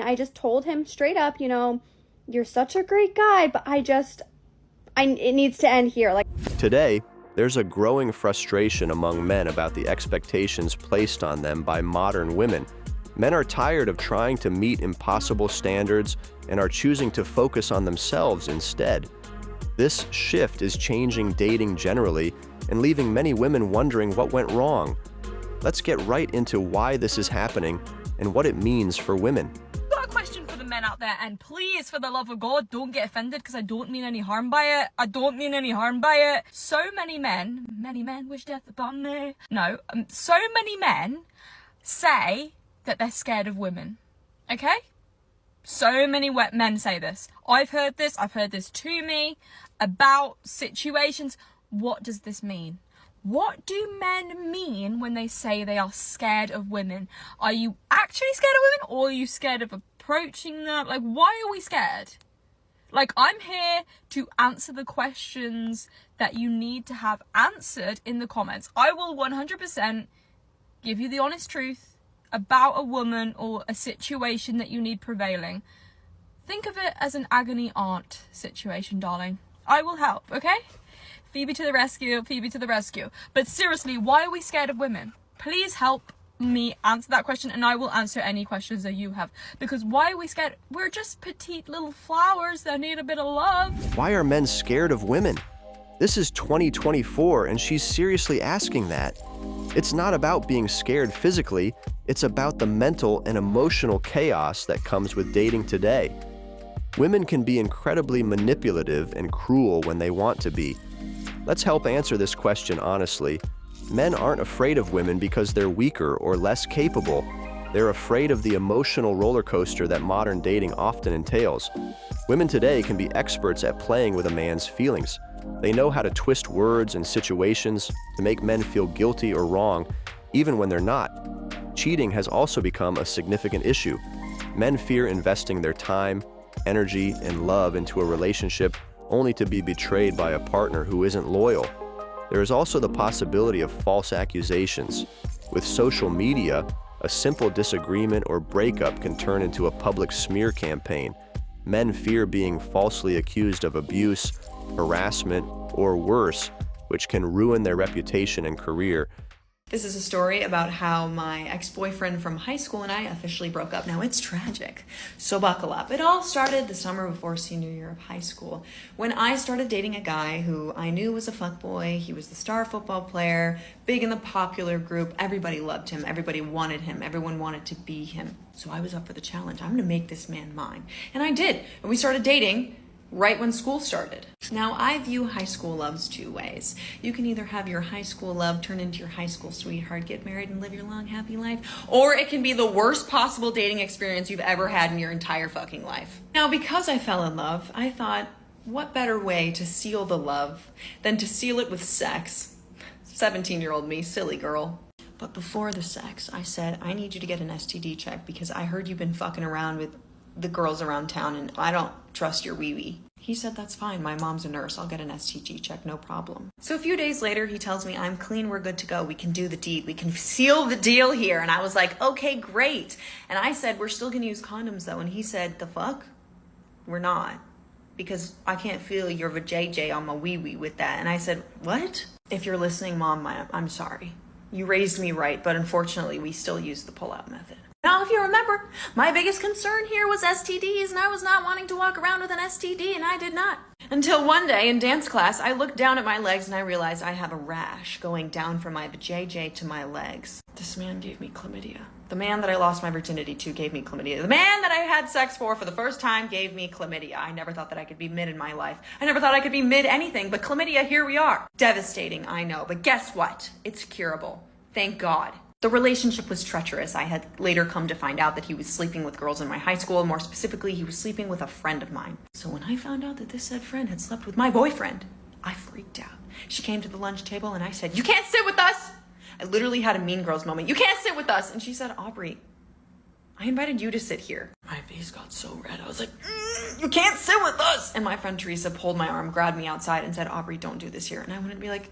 I just told him straight up, you know, you're such a great guy, but it needs to end here. Like, today, there's a growing frustration among men about the expectations placed on them by modern women. Men are tired of trying to meet impossible standards and are choosing to focus on themselves instead. This shift is changing dating generally and leaving many women wondering what went wrong. Let's get right into why this is happening and what it means for women. Got a question for the men out there, and please, for the love of God, don't get offended because I don't mean any harm by it. So many men wish death upon me. No, so many men say that they're scared of women. Okay? So many men say this. I've heard this to me about situations. What does this mean? What do men mean when they say they are scared of women? Are you actually scared of women, or are you scared of approaching them? Like, why are we scared? Like, I'm here to answer the questions that you need to have answered in the comments. I will 100% give you the honest truth about a woman or a situation that you need prevailing. Think of it as an agony aunt situation, darling. I will help, okay? Phoebe to the rescue. But seriously, why are we scared of women? Please help me answer that question, and I will answer any questions that you have. Because why are we scared? We're just petite little flowers that need a bit of love. Why are men scared of women? This is 2024, and she's seriously asking that. It's not about being scared physically, it's about the mental and emotional chaos that comes with dating today. Women can be incredibly manipulative and cruel when they want to be. Let's help answer this question honestly. Men aren't afraid of women because they're weaker or less capable. They're afraid of the emotional roller coaster that modern dating often entails. Women today can be experts at playing with a man's feelings. They know how to twist words and situations to make men feel guilty or wrong, even when they're not. Cheating has also become a significant issue. Men fear investing their time, energy, and love into a relationship only to be betrayed by a partner who isn't loyal. There is also the possibility of false accusations. With social media, a simple disagreement or breakup can turn into a public smear campaign. Men fear being falsely accused of abuse, harassment, or worse, which can ruin their reputation and career. This is a story about how my ex-boyfriend from high school and I officially broke up. Now, it's tragic, so buckle up. It all started the summer before senior year of high school, when I started dating a guy who I knew was a fuckboy. He was the star football player, big in the popular group. Everybody loved him. Everybody wanted him. Everyone wanted to be him. So I was up for the challenge. I'm gonna make this man mine. And I did. And we started dating right when school started. Now, I view high school loves two ways. You can either have your high school love turn into your high school sweetheart, get married, and live your long, happy life, or it can be the worst possible dating experience you've ever had in your entire fucking life. Now, because I fell in love, I thought, what better way to seal the love than to seal it with sex? 17-year-old me, silly girl. But before the sex, I said, I need you to get an STD check because I heard you've been fucking around with the girls around town and I don't trust your wee-wee. He said, that's fine. My mom's a nurse. I'll get an STD check, no problem. So a few days later, he tells me, I'm clean, we're good to go. We can do the deed. We can seal the deal here. And I was like, okay, great. And I said, we're still gonna use condoms though. And he said, the fuck? We're not. Because I can't feel your vajayjay on my wee-wee with that. And I said, what? If you're listening, Mom, I'm sorry. You raised me right, but unfortunately, we still use the pull-out method. Now, if you remember, my biggest concern here was STDs, and I was not wanting to walk around with an STD, and I did not. Until one day in dance class, I looked down at my legs and I realized I have a rash going down from my vajayjay to my legs. This man gave me chlamydia. The man that I lost my virginity to gave me chlamydia. The man that I had sex for the first time gave me chlamydia. I never thought that I could be mid in my life. I never thought I could be mid anything, but chlamydia, here we are. Devastating, I know, but guess what? It's curable. Thank God. The relationship was treacherous. I had later come to find out that he was sleeping with girls in my high school. More specifically, he was sleeping with a friend of mine. So when I found out that this said friend had slept with my boyfriend, I freaked out. She came to the lunch table and I said, you can't sit with us. I literally had a Mean Girls moment. You can't sit with us. And she said, Aubrey, I invited you to sit here. My face got so red. I was like, you can't sit with us. And my friend Teresa pulled my arm, grabbed me outside and said, Aubrey, don't do this here. And I wanted to be like,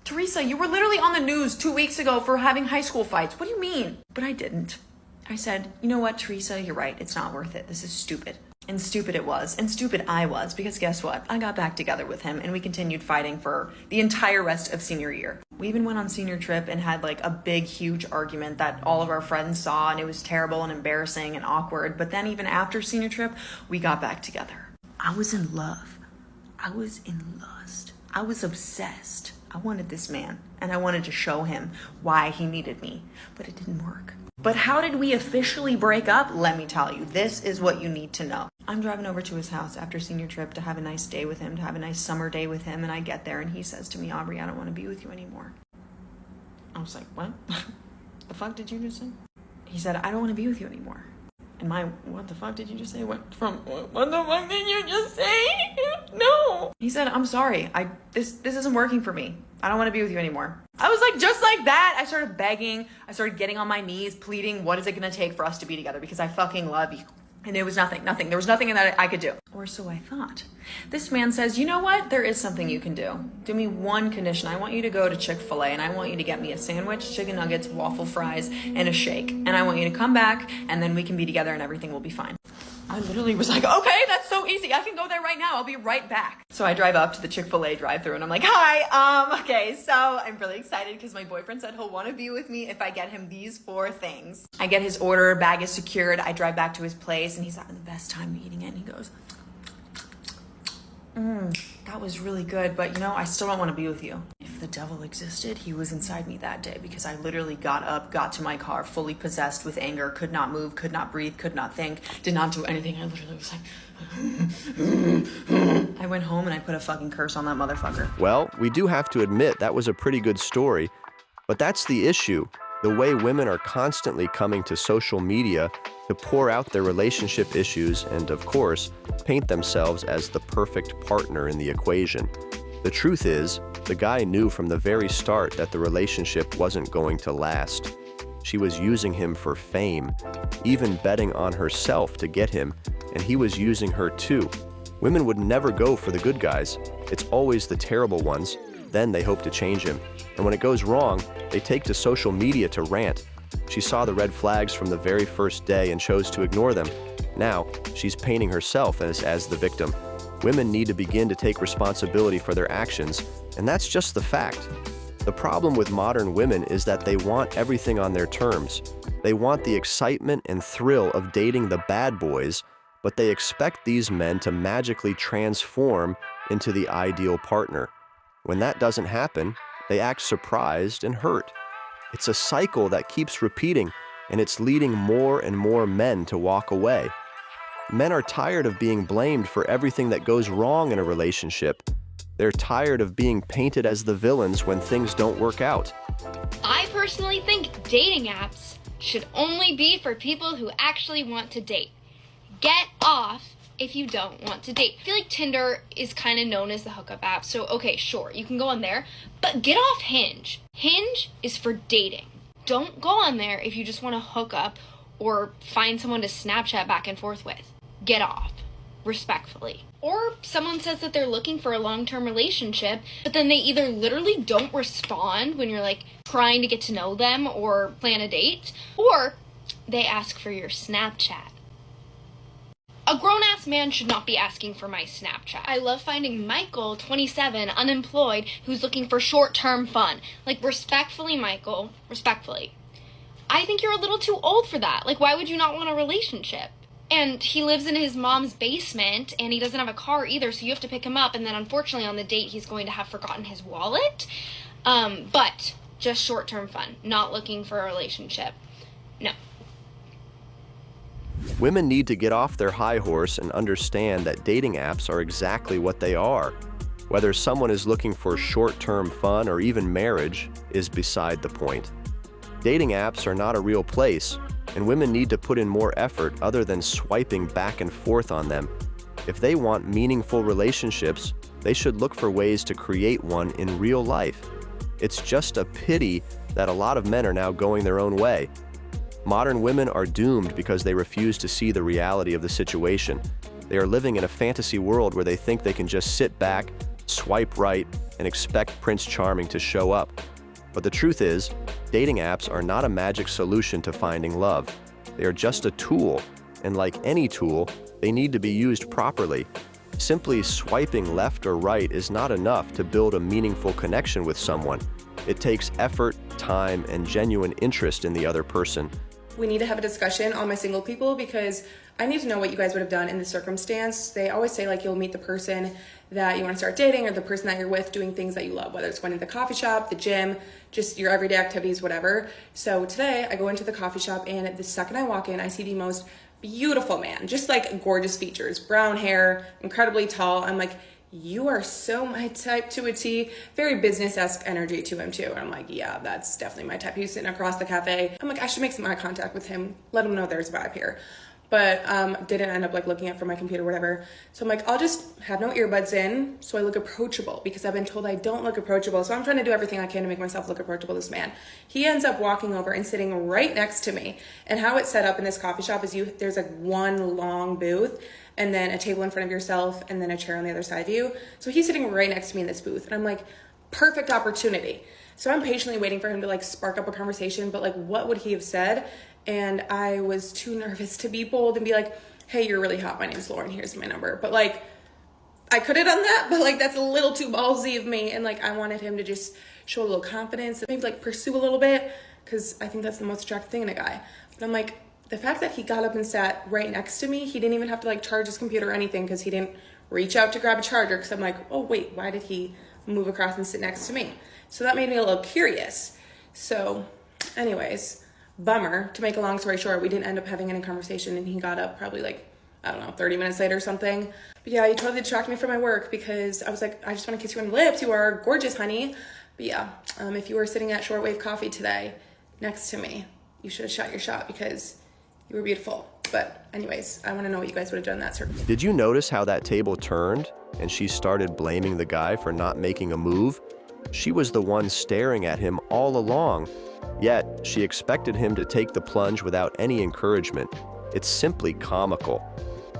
Teresa, you were literally on the news 2 weeks ago for having high school fights. What do you mean? But I didn't. I said, you know what, Teresa, you're right. It's not worth it. This is stupid. And stupid it was, and stupid I was, because guess what? I got back together with him and we continued fighting for the entire rest of senior year. We even went on senior trip and had like a big, huge argument that all of our friends saw, and it was terrible and embarrassing and awkward. But then even after senior trip, we got back together. I was in love. I was in lust. I was obsessed. I wanted this man, and I wanted to show him why he needed me, but it didn't work. But how did we officially break up? Let me tell you, this is what you need to know. I'm driving over to his house after senior trip to have a nice day with him, to have a nice summer day with him, and I get there and he says to me, Aubrey, I don't want to be with you anymore. I was like, what? The fuck did you just say? He said, I don't want to be with you anymore. And what the fuck did you just say? What the fuck did you just say? No. He said, I'm sorry. This isn't working for me. I don't want to be with you anymore. I was like, just like that, I started begging. I started getting on my knees, pleading, what is it going to take for us to be together? Because I fucking love you. And it was nothing. There was nothing that I could do. Or so I thought. This man says, you know what? There is something you can do. Do me one condition. I want you to go to Chick-fil-A and I want you to get me a sandwich, chicken nuggets, waffle fries, and a shake. And I want you to come back and then we can be together and everything will be fine. I literally was like, okay, that's so easy. I can go there right now. I'll be right back. So I drive up to the Chick-fil-A drive-thru and I'm like, hi, okay, so I'm really excited because my boyfriend said he'll want to be with me if I get him these 4 things. I get his order, bag is secured. I drive back to his place and he's having the best time eating it. And he goes, that was really good, but you know, I still don't want to be with you. If the devil existed, he was inside me that day because I literally got up, got to my car, fully possessed with anger, could not move, could not breathe, could not think, did not do anything. I literally was like, I went home and I put a fucking curse on that motherfucker. Well, we do have to admit that was a pretty good story, but that's the issue. The way women are constantly coming to social media to pour out their relationship issues and, of course, paint themselves as the perfect partner in the equation. The truth is, the guy knew from the very start that the relationship wasn't going to last. She was using him for fame, even betting on herself to get him, and he was using her too. Women would never go for the good guys. It's always the terrible ones. Then they hope to change him. And when it goes wrong, they take to social media to rant. She saw the red flags from the very first day and chose to ignore them. Now, she's painting herself as the victim. Women need to begin to take responsibility for their actions, and that's just the fact. The problem with modern women is that they want everything on their terms. They want the excitement and thrill of dating the bad boys, but they expect these men to magically transform into the ideal partner. When that doesn't happen, they act surprised and hurt. It's a cycle that keeps repeating, and it's leading more and more men to walk away. Men are tired of being blamed for everything that goes wrong in a relationship. They're tired of being painted as the villains when things don't work out. I personally think dating apps should only be for people who actually want to date. Get off if you don't want to date. I feel like Tinder is kind of known as the hookup app, so okay, sure, you can go on there, but get off Hinge. Hinge is for dating. Don't go on there if you just want to hook up or find someone to Snapchat back and forth with. Get off, respectfully. Or someone says that they're looking for a long-term relationship, but then they either literally don't respond when you're like trying to get to know them or plan a date, or they ask for your Snapchat. A grown-ass man should not be asking for my Snapchat. I love finding Michael, 27, unemployed, who's looking for short-term fun. Like, respectfully, Michael, respectfully. I think you're a little too old for that. Like, why would you not want a relationship? And he lives in his mom's basement, and he doesn't have a car either, so you have to pick him up, and then unfortunately on the date he's going to have forgotten his wallet. But just short-term fun, not looking for a relationship. No. Women need to get off their high horse and understand that dating apps are exactly what they are. Whether someone is looking for short-term fun or even marriage is beside the point. Dating apps are not a real place, and women need to put in more effort other than swiping back and forth on them. If they want meaningful relationships, they should look for ways to create one in real life. It's just a pity that a lot of men are now going their own way. Modern women are doomed because they refuse to see the reality of the situation. They are living in a fantasy world where they think they can just sit back, swipe right, and expect Prince Charming to show up. But the truth is, dating apps are not a magic solution to finding love. They are just a tool, and like any tool, they need to be used properly. Simply swiping left or right is not enough to build a meaningful connection with someone. It takes effort, time, and genuine interest in the other person. We need to have a discussion on my single people because I need to know what you guys would have done in this circumstance. They always say like you'll meet the person that you want to start dating or the person that you're with doing things that you love, whether it's going to the coffee shop, the gym, just your everyday activities, whatever. So today I go into the coffee shop and the second I walk in, I see the most beautiful man, just like gorgeous features, brown hair, incredibly tall. I'm like, you are so my type to a T. Very business-esque energy to him too. And I'm like, yeah, that's definitely my type. He was sitting across the cafe. I'm like, I should make some eye contact with him, let him know there's a vibe here. But didn't end up like looking at for my computer, whatever. So I'm like, I'll just have no earbuds in so I look approachable because I've been told I don't look approachable. So I'm trying to do everything I can to make myself look approachable to this man. He ends up walking over and sitting right next to me. And how it's set up in this coffee shop is there's like one long booth and then a table in front of yourself and then a chair on the other side of you. So he's sitting right next to me in this booth. And I'm like, perfect opportunity. So I'm patiently waiting for him to like spark up a conversation, but like what would he have said? And I was too nervous to be bold and be like, hey, you're really hot. My name's Lauren. Here's my number. But like, I could have done that, but like, that's a little too ballsy of me. And like, I wanted him to just show a little confidence and maybe like pursue a little bit because I think that's the most attractive thing in a guy. But I'm like, the fact that he got up and sat right next to me, he didn't even have to like charge his computer or anything because he didn't reach out to grab a charger because I'm like, oh wait, why did he move across and sit next to me? So that made me a little curious. So anyways, bummer. To make a long story short, we didn't end up having any conversation and he got up probably like, I don't know, 30 minutes later or something. But yeah, he totally distracted me from my work because I was like, I just want to kiss you on the lips. You are gorgeous, honey. But yeah, if you were sitting at Shortwave Coffee today next to me, you should have shot your shot because you were beautiful. But anyways, I want to know what you guys would have done in that circumstance. Did you notice how that table turned and she started blaming the guy for not making a move? She was the one staring at him all along. Yet, she expected him to take the plunge without any encouragement. It's simply comical.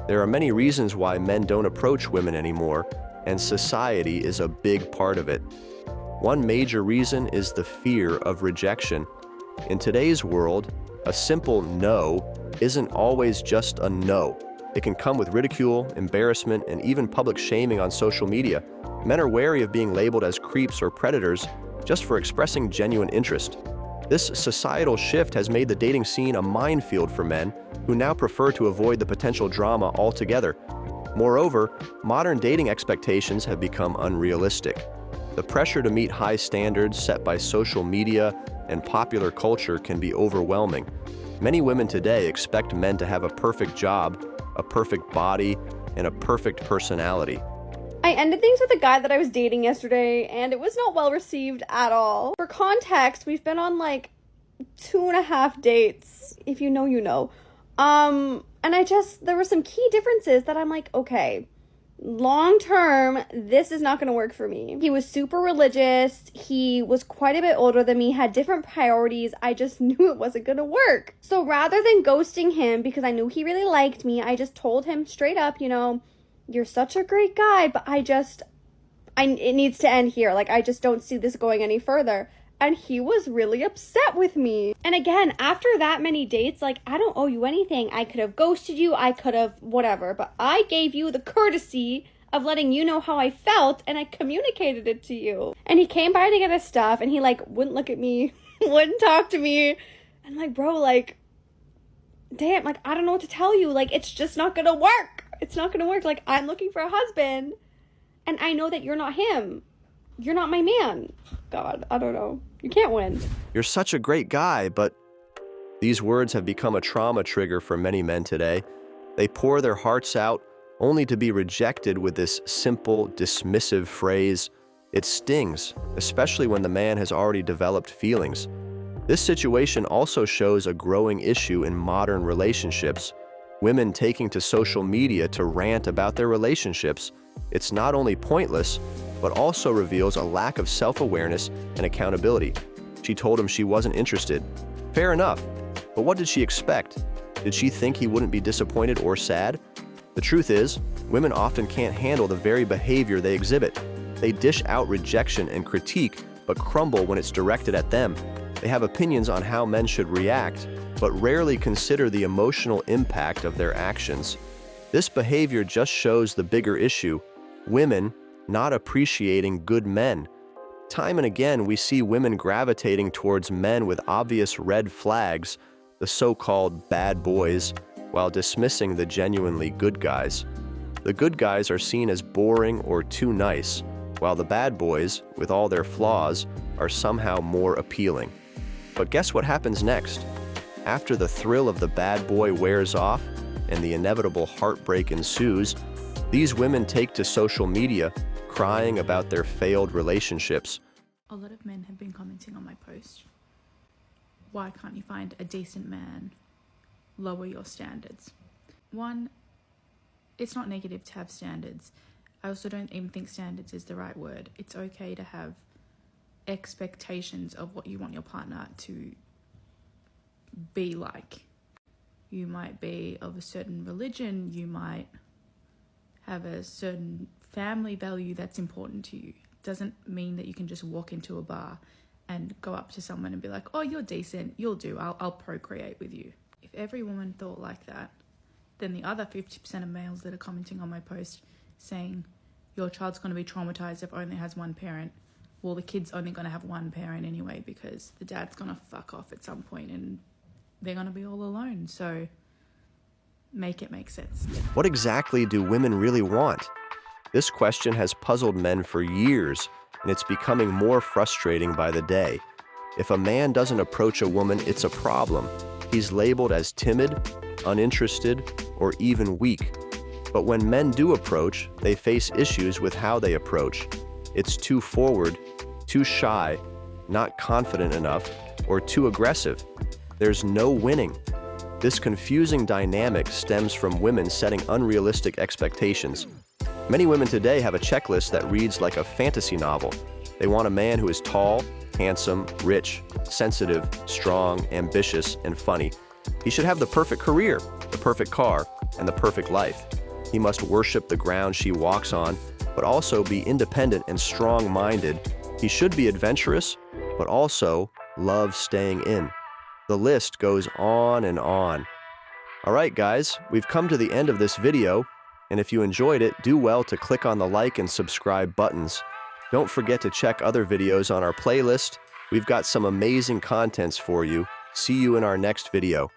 There are many reasons why men don't approach women anymore, and society is a big part of it. One major reason is the fear of rejection. In today's world, a simple no isn't always just a no. It can come with ridicule, embarrassment, and even public shaming on social media. Men are wary of being labeled as creeps or predators just for expressing genuine interest. This societal shift has made the dating scene a minefield for men who now prefer to avoid the potential drama altogether. Moreover, modern dating expectations have become unrealistic. The pressure to meet high standards set by social media and popular culture can be overwhelming. Many women today expect men to have a perfect job, a perfect body, and a perfect personality. I ended things with a guy that I was dating yesterday, and it was not well received at all. For context, we've been on like 2.5 dates. If you know, you know. And there were some key differences that I'm like, okay, long term, this is not going to work for me. He was super religious. He was quite a bit older than me, had different priorities. I just knew it wasn't going to work. So rather than ghosting him because I knew he really liked me, I just told him straight up, you're such a great guy, but it needs to end here. Like, I just don't see this going any further. And he was really upset with me. And again, after that many dates, like, I don't owe you anything. I could have ghosted you. I could have whatever. But I gave you the courtesy of letting you know how I felt, and I communicated it to you. And he came by to get his stuff, and he, like, wouldn't look at me, wouldn't talk to me. And, like, bro, like, damn, like, I don't know what to tell you. Like, it's just not gonna work. It's not gonna work. Like, I'm looking for a husband, and I know that you're not him. You're not my man. God, I don't know. You can't win. You're such a great guy, but these words have become a trauma trigger for many men today. They pour their hearts out only to be rejected with this simple, dismissive phrase. It stings, especially when the man has already developed feelings. This situation also shows a growing issue in modern relationships. Women taking to social media to rant about their relationships. It's not only pointless, but also reveals a lack of self-awareness and accountability. She told him she wasn't interested. Fair enough, but what did she expect? Did she think he wouldn't be disappointed or sad? The truth is, women often can't handle the very behavior they exhibit. They dish out rejection and critique, but crumble when it's directed at them. They have opinions on how men should react, but rarely consider the emotional impact of their actions. This behavior just shows the bigger issue: women not appreciating good men. Time and again, we see women gravitating towards men with obvious red flags, the so-called bad boys, while dismissing the genuinely good guys. The good guys are seen as boring or too nice, while the bad boys, with all their flaws, are somehow more appealing. But guess what happens next? After the thrill of the bad boy wears off and the inevitable heartbreak ensues, these women take to social media, crying about their failed relationships. A lot of men have been commenting on my post. Why can't you find a decent man? Lower your standards. One, it's not negative to have standards. I also don't even think standards is the right word. It's okay to have expectations of what you want your partner to be like. You might be of a certain religion, you might have a certain family value that's important to you. Doesn't mean that you can just walk into a bar and go up to someone and be like, oh, you're decent, you'll do, I'll procreate with you. If every woman thought like that, then the other 50% of males that are commenting on my post saying your child's going to be traumatized if it only has one parent, well, the kid's only going to have one parent anyway because the dad's going to fuck off at some point and they're going to be all alone. So make it make sense. What exactly do women really want? This question has puzzled men for years, and it's becoming more frustrating by the day. If a man doesn't approach a woman, it's a problem. He's labeled as timid, uninterested, or even weak. But when men do approach, they face issues with how they approach. It's too forward, too shy, not confident enough, or too aggressive. There's no winning. This confusing dynamic stems from women setting unrealistic expectations. Many women today have a checklist that reads like a fantasy novel. They want a man who is tall, handsome, rich, sensitive, strong, ambitious, and funny. He should have the perfect career, the perfect car, and the perfect life. He must worship the ground she walks on, but also be independent and strong-minded. He should be adventurous, but also love staying in. The list goes on and on. All right, guys, we've come to the end of this video, and if you enjoyed it, do well to click on the like and subscribe buttons. Don't forget to check other videos on our playlist. We've got some amazing contents for you. See you in our next video.